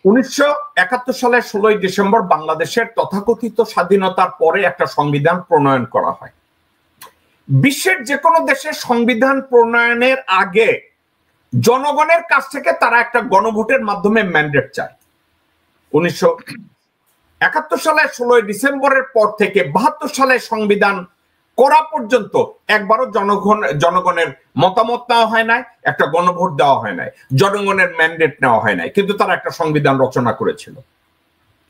1971 সালের 16 ডিসেম্বর বাংলাদেশের তথাকথিত স্বাধীনতার পরে একটা সংবিধান প্রণয়ন করা হয়। বিশ্বের যে কোনো দেশের সংবিধান প্রণয়নের আগে জনগণের কাছ থেকে তারা একটা গণভোটের মাধ্যমে ম্যান্ডেট চায়। 1971 সালের 16 ডিসেম্বরের পর থেকে 72 সালের সংবিধান করা পর্যন্ত একবারও জনগণের মতামত নেওয়া হয় নাই, একটা গণভোট দেওয়া হয় নাই, জনগণের ম্যান্ডেট নেওয়া হয় নাই, কিন্তু তারা একটা সংবিধান রচনা করেছিল।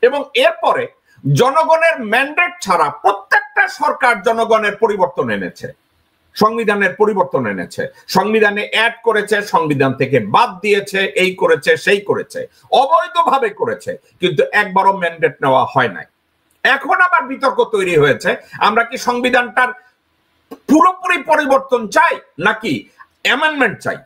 এবং এরপরে জনগণের ম্যান্ডেট ছাড়া প্রত্যেকটা সরকার জনগণের পরিবর্তন এনেছে, সংবিধানের পরিবর্তন এনেছে, সংবিধানে অ্যাড করেছে, সংবিধান থেকে বাদ দিয়েছে, এই করেছে সেই করেছে, অবৈধভাবে করেছে, কিন্তু একবারও ম্যান্ডেট নেওয়া হয় নাই। এখন আবার বিতর্ক তৈরি হয়েছে, আমরা কি সংবিধানটার পুরোপুরি পরিবর্তন চাই নাকি অ্যামেন্ডমেন্ট চাই,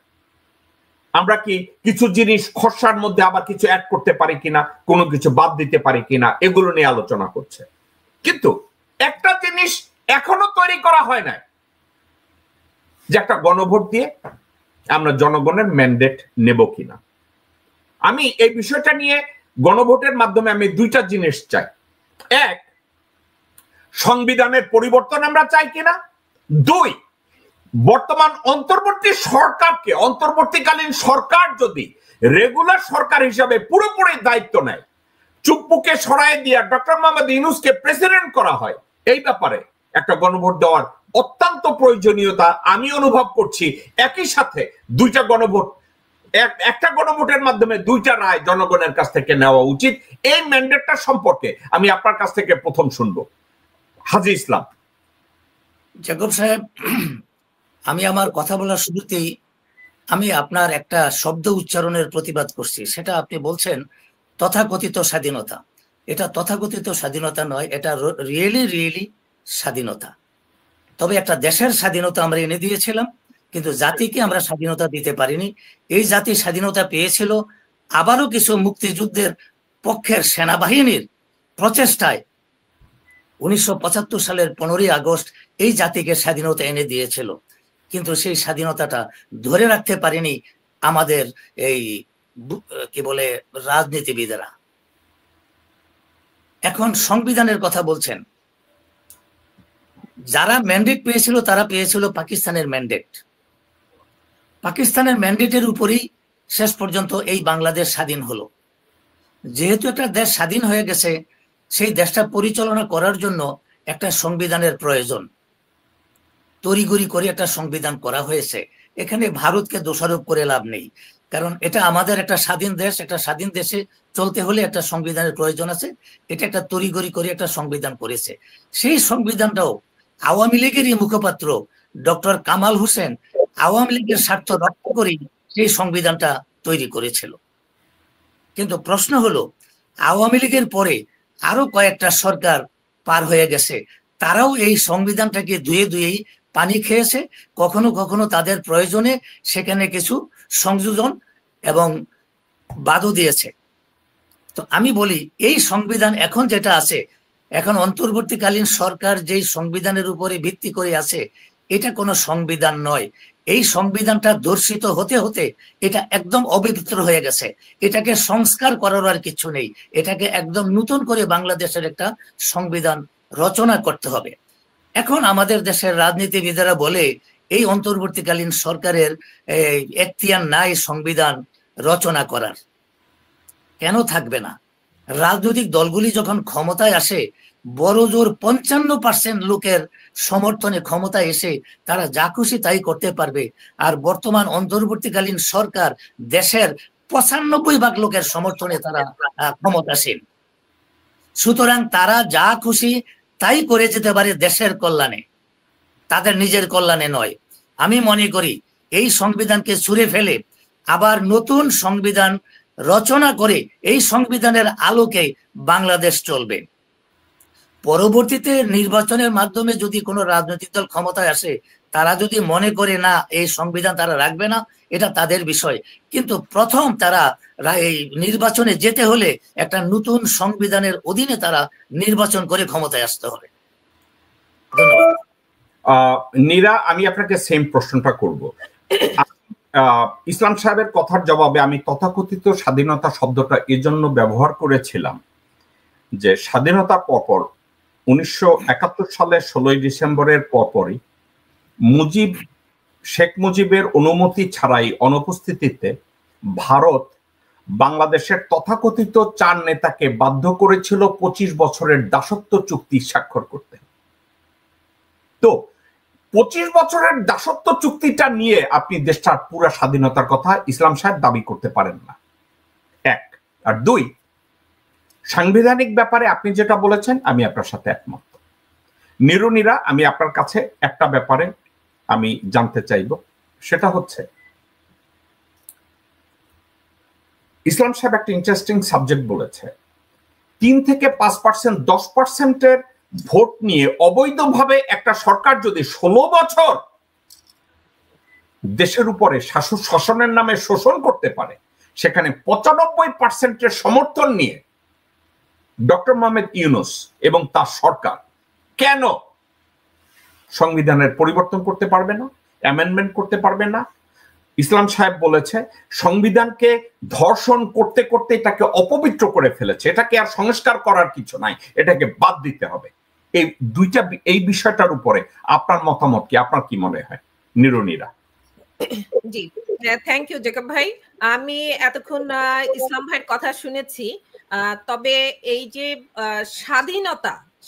আমরা কি কিছু জিনিস খসড়ার মধ্যে আবার কিছু অ্যাড করতে পারি কিনা, কোনো কিছু বাদ দিতে পারি কিনা, এগুলো নিয়ে আলোচনা করছে। কিন্তু একটা জিনিস এখনো তৈরি করা হয় নাই, যে একটা গণভোট দিয়ে আমরা জনগণের ম্যান্ডেট নেব কিনা। আমি এই বিষয়টা নিয়ে গণভোটের মাধ্যমে আমি দুইটা জিনিস চাই। এক, সংবিধানের পরিবর্তন আমরা চাই কিনা। দুই, বর্তমান অন্তর্বর্তীকালীন সরকার যদি রেগুলার সরকার হিসাবে পুরোপুরি দায়িত্ব নেয়, চুপ্পুকে সরাই দিয়ে ডক্টর মোহাম্মদ ইউনূসকে প্রেসিডেন্ট করা হয়, এই ব্যাপারে একটা গণভোট দেওয়ার অত্যন্ত প্রয়োজনীয়তা আমি অনুভব করছি। একই সাথে দুইটা গণভোট, একটা গণভোটের মাধ্যমে দুইটা রায় জনগণের কাছ থেকে নেওয়া উচিত। এই ম্যান্ডেটটা সম্পর্কে আমি আপনার কাছ থেকে প্রথম শুনবো। হাজী ইসলাম। জাকব সাহেব, আমি আমার কথা বলার শুরুতেই আমি আপনার একটা শব্দ উচ্চারণের প্রতিবাদ করছি। সেটা আপনি বলছেন তথাকথিত স্বাধীনতা। এটা তথাকথিত স্বাধীনতা নয়, এটা রিয়েলি স্বাধীনতা। তবে একটা দেশের স্বাধীনতা আমরা এনে দিয়েছিলাম, কিন্তু জাতিকে আমরা স্বাধীনতা দিতে পারিনি। এই জাতি স্বাধীনতা পেয়েছিল আবারও কিছু মুক্তিযুদ্ধের পক্ষের সেনাবাহিনীর প্রচেষ্টায়। 1975 সালের 15ই আগস্ট এই জাতিকে স্বাধীনতা এনে দিয়েছিল, কিন্তু সেই স্বাধীনতাটা ধরে রাখতে পারেনি আমাদের এই কি বলে রাজনীতিবিদেরা। এখন সংবিধানের কথা বলছেন, যারা ম্যান্ডেট পেয়েছিল তারা পেয়েছিল পাকিস্তানের ম্যান্ডেট। পাকিস্তানের ম্যান্ডেটের উপরেই শেষ পর্যন্ত এই বাংলাদেশ স্বাধীন হলো। যেহেতু একটা দেশ স্বাধীন হয়ে গেছে, সেই দেশটা পরিচালনা করার জন্য একটা সংবিধানের প্রয়োজন। তড়িঘড়ি করে একটা সংবিধান করা হয়েছে। এখানে ভারতকে দোষারোপ করে লাভ নেই, কারণ এটা আমাদের একটা স্বাধীন দেশ। একটা স্বাধীন দেশে চলতে হলে একটা সংবিধানের প্রয়োজন আছে। এটা একটা তড়িঘড়ি করে একটা সংবিধান করেছে। সেই সংবিধানটাও আওয়ামী লীগেরই মুখপাত্র ডক্টর কামাল হোসেন আওয়ামী লীগের স্বার্থ রক্ষা করেই সেই সংবিধানটা তৈরি করেছিল। কিন্তু প্রশ্ন হলো, আওয়ামী লীগের পরে আরো কয়েকটা সরকার পার হয়ে গেছে, তারাও এই সংবিধানটাকে ধুয়েই পানি খেয়েছে। কখনো কখনো তাদের প্রয়োজনে সেখানে কিছু সংযোজন এবং বাদও দিয়েছে। তো আমি বলি, এই সংবিধান এখন যেটা আছে, এখন অন্তর্বর্তীকালীন সরকার যেই সংবিধানের উপরে ভিত্তি করে আছে, এটা কোনো সংবিধান নয়। এই সংবিধানটা দর্শিত হতে হতে এটা একদম অপবিত্র হয়ে গেছে। এটাকে সংস্কার করার আর কিছু নেই। এটাকে একদম নতুন করে বাংলাদেশের একটা সংবিধান রচনা করতে হবে। এখন আমাদের দেশের রাজনীতিবিদেরা বলে এই অন্তর্বর্তীকালীন সরকারের এখতিয়ার নাই সংবিধান রচনা করার। কেন থাকবে না? রাজনৈতিক দলগুলি যখন ক্ষমতায় আসে, বড় জোর 55% লোকের সমর্থনে ক্ষমতায় এসে তারা যা খুশি তাই করতে পারবে। আর বর্তমান অন্তর্বর্তীকালীন সরকার দেশের 95% লোকের সমর্থনে তারা ক্ষমতাসীন। সুতরাং তারা যা খুশি তাই করে যেতে পারে দেশের কল্যাণে, তাদের নিজের কল্যাণে নয়। আমি মনে করি এই সংবিধানকে ছুঁড়ে ফেলে আবার নতুন সংবিধান রচনা করে এই সংবিধানের আলোকে বাংলাদেশ চলবে। পরবর্তীতে নির্বাচনের মাধ্যমে যদি কোনো রাজনৈতিক দল ক্ষমতায় আসে, তারা যদি মনে করে না এই সংবিধান তারা রাখবে না, এটা তাদের বিষয়। কিন্তু প্রথম তারা এই নির্বাচনে যেতে হলে একটা নতুন সংবিধানের অধীনে তারা নির্বাচন করে ক্ষমতায় আসতে হবে। ধন্যবাদ। নীরা, আমি আপনাকে সেম প্রশ্নটা করব। ইসলাম সাহেবের কথার জবাবে আমি তথাকথিত স্বাধীনতা শব্দটা এজন্য ব্যবহার করেছিলাম যে স্বাধীনতার পরপর 1971 সালের 16 ডিসেম্বরের পরপরই শেখ মুজিবের অনুমতি ছাড়াই অনুপস্থিতিতে ভারত বাংলাদেশের তথাকথিত 4 নেতাকে বাধ্য করেছিল 25 বছরের দাসত্ব চুক্তি স্বাক্ষর করতে। তো 25 বছরের দাসত্ব চুক্তিটা নিয়ে আপনি দেশটার পুরো স্বাধীনতার কথা ইসলাম সাহেব দাবি করতে পারেন না, এক। আর দুই, সাংবিধানিক ব্যাপারে আপনি যেটা বলেছেন আমি আপনার সাথে একমত। নিরুনিরা, আমি আপনার কাছে একটা ব্যাপারে আমি জানতে চাইব, সেটা হচ্ছে ইসলাম সাহেব একটা ইন্টারেস্টিং সাবজেক্ট বলেছে, 3 থেকে 5%, 10%-এর ভোট নিয়ে অবৈধভাবে একটা সরকার যদি 16 বছর দেশের উপরে শাসনের নামে শোষণ করতে পারে, সেখানে 95%-এর সমর্থন নিয়ে ডক্টর মোহাম্মদ ইউনূস এবং তার সরকার কেন সংবিধানের পরিবর্তন করতে পারবে না, অ্যামেন্ডমেন্ট করতে পারবে না? ইসলাম সাহেব বলেছে সংবিধানকে ধর্ষণ করতে করতে এটাকে অপবিত্র করে ফেলেছে, এটাকে আর সংস্কার করার কিছু নাই, এটাকে বাদ দিতে হবে। এই বিষয়টার উপরে আপনার মতামত কি? আপনার কি মনে হয় নিরুনিরা? জি, থ্যাংক ইউ জেকব ভাই। আমি এতক্ষণ ইসলাম ভাইয়ের কথা শুনেছি, তবে এই যে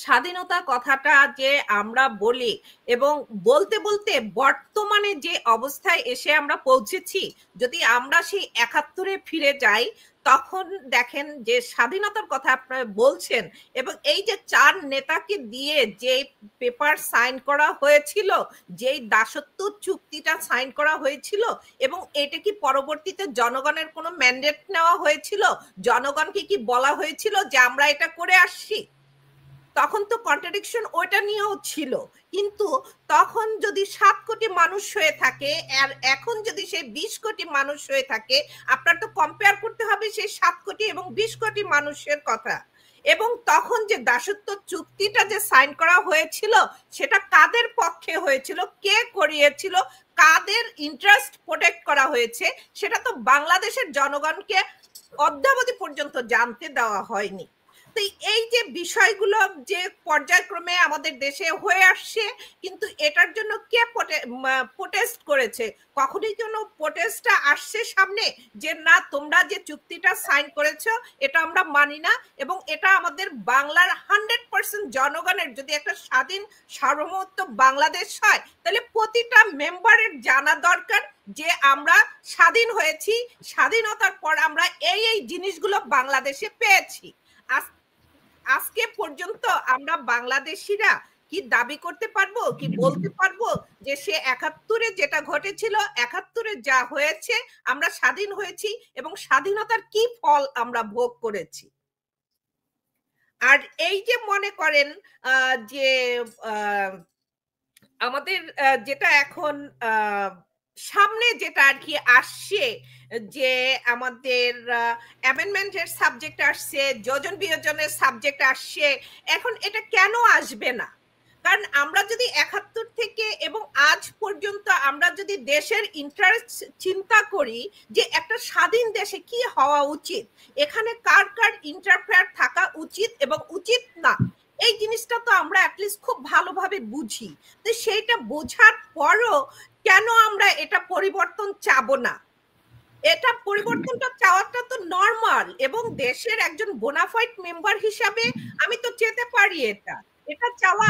স্বাধীনতা কথাটা যে আমরা বলি এবং বলতে বলতে বর্তমানে যে অবস্থায় এসে আমরা পৌঁছেছি, যদি আমরা সেই 71-এ ফিরে যাই তখন দেখেন যে স্বাধীনতার কথা আপনারা বলছেন এবং এই যে 4 নেতাকে দিয়ে যে পেপার সাইন করা হয়েছিল, যেই দাসত্ব চুক্তিটা সাইন করা হয়েছিল, এবং এটা কি পরবর্তীতে জনগণের কোনো ম্যান্ডেট নেওয়া হয়েছিল? জনগণকে কি বলা হয়েছিল যে আমরা এটা করে আসছি? তখন তো কন্ট্রাডিকশন ওইটা নিয়েও ছিল। কিন্তু তখন যদি 7 কোটি মানুষ হয়ে থাকে আর এখন যদি সেই 20 কোটি মানুষ হয়ে থাকে, আপনার তো কম্পেয়ার করতে হবে সেই 7 কোটি এবং 20 কোটি মানুষের কথা। এবং তখন যে দাসত্ব চুক্তিটা যে সাইন করা হয়েছিল সেটা কাদের পক্ষে হয়েছিল, কে করিয়েছিল, কাদের ইন্টারেস্ট প্রোটেক্ট করা হয়েছে, সেটা তো বাংলাদেশের জনগণকে অদ্যাবধি পর্যন্ত জানতে দেওয়া হয়নি। তো এই যে বিষয়গুলো যে পর্যায়ক্রমে আমাদের দেশে হয়ে আসছে, কিন্তু এটার জন্য কে প্রোটেস্ট করেছে? কখনোই কোনো প্রোটেস্টটা আসছে সামনে যে না, তোমরা যে চুক্তিটা সাইন করেছো এটা আমরা মানি না, এবং এটা আমাদের বাংলার 100% জনগণের, যদি একটা স্বাধীন সার্বভৌমত্ব বাংলাদেশ হয় তাহলে প্রতিটা মেম্বারের জানা দরকার যে আমরা স্বাধীন হয়েছি, স্বাধীনতার পর আমরা এই জিনিসগুলো বাংলাদেশে পেয়েছি। আজকে পর্যন্ত আমরা বাংলাদেশিরা কি দাবি করতে পারবো, কি বলতে পারবো যে সে 71-এ যেটা ঘটেছিল, 71-এ যা হয়েছে, আমরা স্বাধীন হয়েছি এবং স্বাধীনতার কি ফল আমরা ভোগ করেছি? আর এই যে মনে করেন যে আমাদের যেটা এখন সামনে যেটা আর কি আসছে, যে আমাদের অ্যামেন্ডমেন্টের সাবজেক্ট আসছে, যোজন বিয়োজনের সাবজেক্ট আসছে, এখন এটা কেন আসবে না? কারণ আমরা যদি 71 থেকে এবং আজ পর্যন্ত আমরা যদি দেশের ইন্টারেস্ট চিন্তা করি যে একটা স্বাধীন দেশে কি হওয়া উচিত, এখানে কার কার ইন্টারফেয়ার থাকা উচিত এবং উচিত না, এই জিনিসটা তো আমরা অ্যাটলিস্ট খুব ভালোভাবে বুঝি। তো সেইটা বোঝার পরও কেন আমরা এটা পরিবর্তন চাবো না? এটা পরিবর্তনটা চাওয়াটা তো নরমাল, এবং দেশের একজন বোনাফাইড মেম্বার হিসাবে আমি তো চেতে পারি, এটা চাওয়া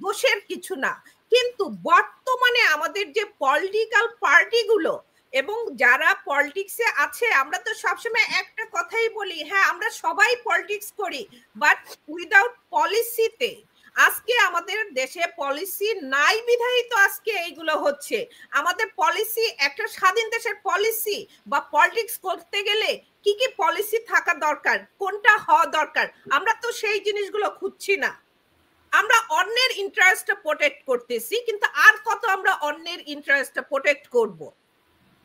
দোষের কিছু না। কিন্তু বর্তমানে আমাদের যে পলিটিক্যাল পার্টিগুলো এবং যারা পলিটিক্সে আছে, আমরা তো সবসময় একটা কথাই বলি, হ্যাঁ আমরা সবাই পলিটিক্স করি, বাট উইদাউট পলিসিতে। আজকে আমাদের দেশে পলিসি নাই বিধায়ী তো আজকে এইগুলো হচ্ছে। আমাদের পলিসি, একটা স্বাধীন দেশের পলিসি বা পলিটিক্স করতে গেলে কি কি পলিসি থাকা দরকার, কোনটা হওয়া দরকার, আমরা তো সেই জিনিসগুলো খুঁজছি না। আমরা অন্যের ইন্টারেস্টটা প্রোটেক্ট করতেছি, কিন্তু আর কত আমরা অন্যের ইন্টারেস্টটা প্রোটেক্ট করব?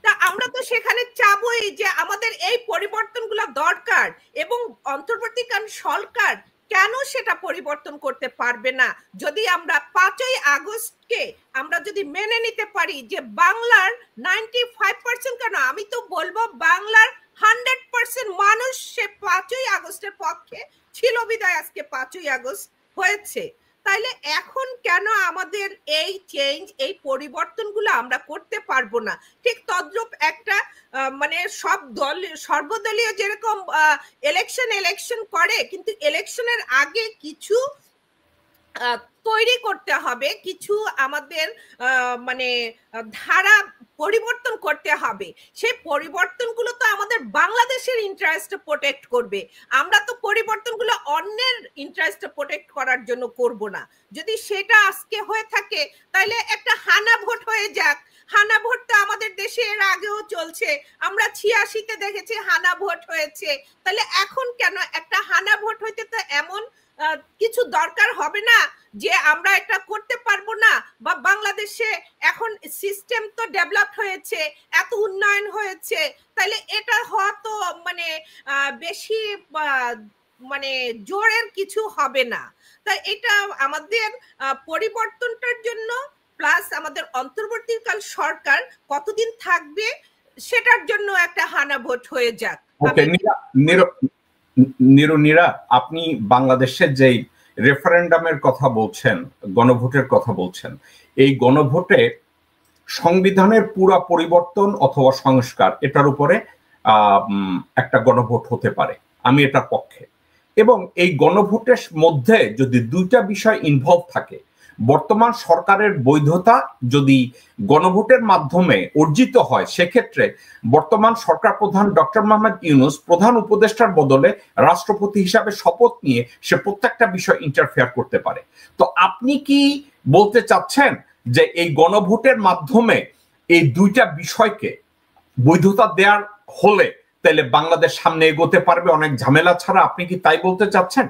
তা আমরা তো সেখানে চাবই যে আমাদের এই পরিবর্তনগুলো দরকার, এবং অন্তর্বর্তীকালীন সরকার কেন সেটা পরিবর্তন করতে পারবে না? যদি আমরা 5ই আগস্টকে আমরা যদি মেনে নিতে পারি যে বাংলার 95% কেন, আমি তো বলবো বাংলার 100% মানুষ সে 5ই আগস্টের পক্ষে ছিল বিদায় আজকে 5ই আগস্ট হয়েছে, তাইলে এখন কেন আমাদের এই চেঞ্জ, এই পরিবর্তনগুলো আমরা করতে পারবো না? ঠিক তদ্রূপ একটা মানে সব দল সর্বদলীয় যেরকম ইলেকশন করে, কিন্তু ইলেকশনের আগে কিছু তৈরি করতে হবে, কিছু আমাদের মানে ধারা পরিবর্তন করতে হবে। সেই পরিবর্তনগুলো তো আমাদের বাংলাদেশের ইন্টারেস্ট প্রোটেক্ট করবে। আমরা তো পরিবর্তনগুলো অন্যের ইন্টারেস্ট প্রোটেক্ট করার জন্য করব না। যদি সেটা আজকে হয়ে থাকে তাহলে একটা হানা ভোট হয়ে যাক। হানা ভোট তো আমাদের দেশে এর আগেও চলছে, আমরা 86-তে দেখেছি হানা ভোট হয়েছে, তাহলে এখন কেন একটা হানা ভোট হইতে তো এমন কিছু দরকার হবে না যে আমরা এটা করতে পারবো না। বা বাংলাদেশে এখন সিস্টেম তো ডেভেলপ হয়েছে, এত উন্নয়ন হয়েছে, তাহলে এটা হয়তো মানে বেশি মানে জোরের কিছু হবে না। তাই এটা আমাদের পরিবর্তনটার জন্য প্লাস আমাদের অন্তর্বর্তীকাল সরকার কতদিন থাকবে সেটার জন্য একটা হানা ভোট হয়ে যাক। নীরা, আপনি বাংলাদেশের যেই রেফারেন্ডামের কথা বলছেন, গণভোটের কথা বলছেন, এই গণভোটে সংবিধানের পুরা পরিবর্তন অথবা সংস্কার এটার উপরে একটা গণভোট হতে পারে, আমি এটার পক্ষে। এবং এই গণভোটের মধ্যে যদি দুইটা বিষয় ইনভলভ থাকে, বর্তমান সরকারের বৈধতা যদি গণভোটের মাধ্যমে অর্জিত হয়, সেক্ষেত্রে বর্তমান সরকার প্রধান ডক্টর মোহাম্মদ ইউনূস প্রধান উপদেষ্টার বদলে রাষ্ট্রপতি হিসাবে শপথ নিয়ে সে প্রত্যেকটা বিষয় ইন্টারফেয়ার করতে পারে। তো আপনি কি বলতে চাচ্ছেন যে এই গণভোটের মাধ্যমে এই দুইটা বিষয়কে বৈধতা দেওয়ার হলে তাহলে বাংলাদেশ সামনে এগোতে পারবে অনেক ঝামেলা ছাড়া? আপনি কি তাই বলতে চাচ্ছেন?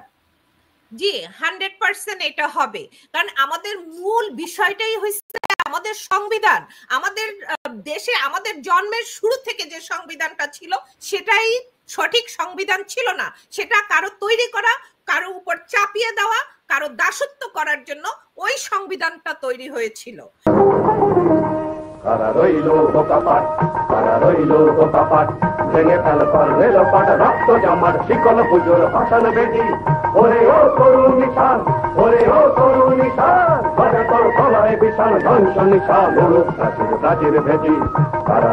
জি, 100% এটা হবে। কারণ আমাদের মূল বিষয়টাই হচ্ছে আমাদের সংবিধান। আমাদের দেশে আমাদের জন্মের শুরু থেকে যে সংবিধানটা ছিল সেটাই সঠিক সংবিধান ছিল না। সেটা কারো তৈরি করা, কারো উপর চাপিয়ে দেওয়া, কারো দাসত্ব করার জন্য ওই সংবিধানটা তৈরি হয়েছিল। কারা রইল বোকাপাট, কারা রইল বোকাপাট, ভেঙে ফেল পর রেল পাট, রক্ত জামার শিকল পুজোর ভাষণ বেদি। ওরে ও তরুণ নিশান, ওরে ও তরুণ নিশান, বাজে তোর গলায় বিশাল ধ্বংস নিশান, প্রাচীর প্রাচীর ভেদি। কারা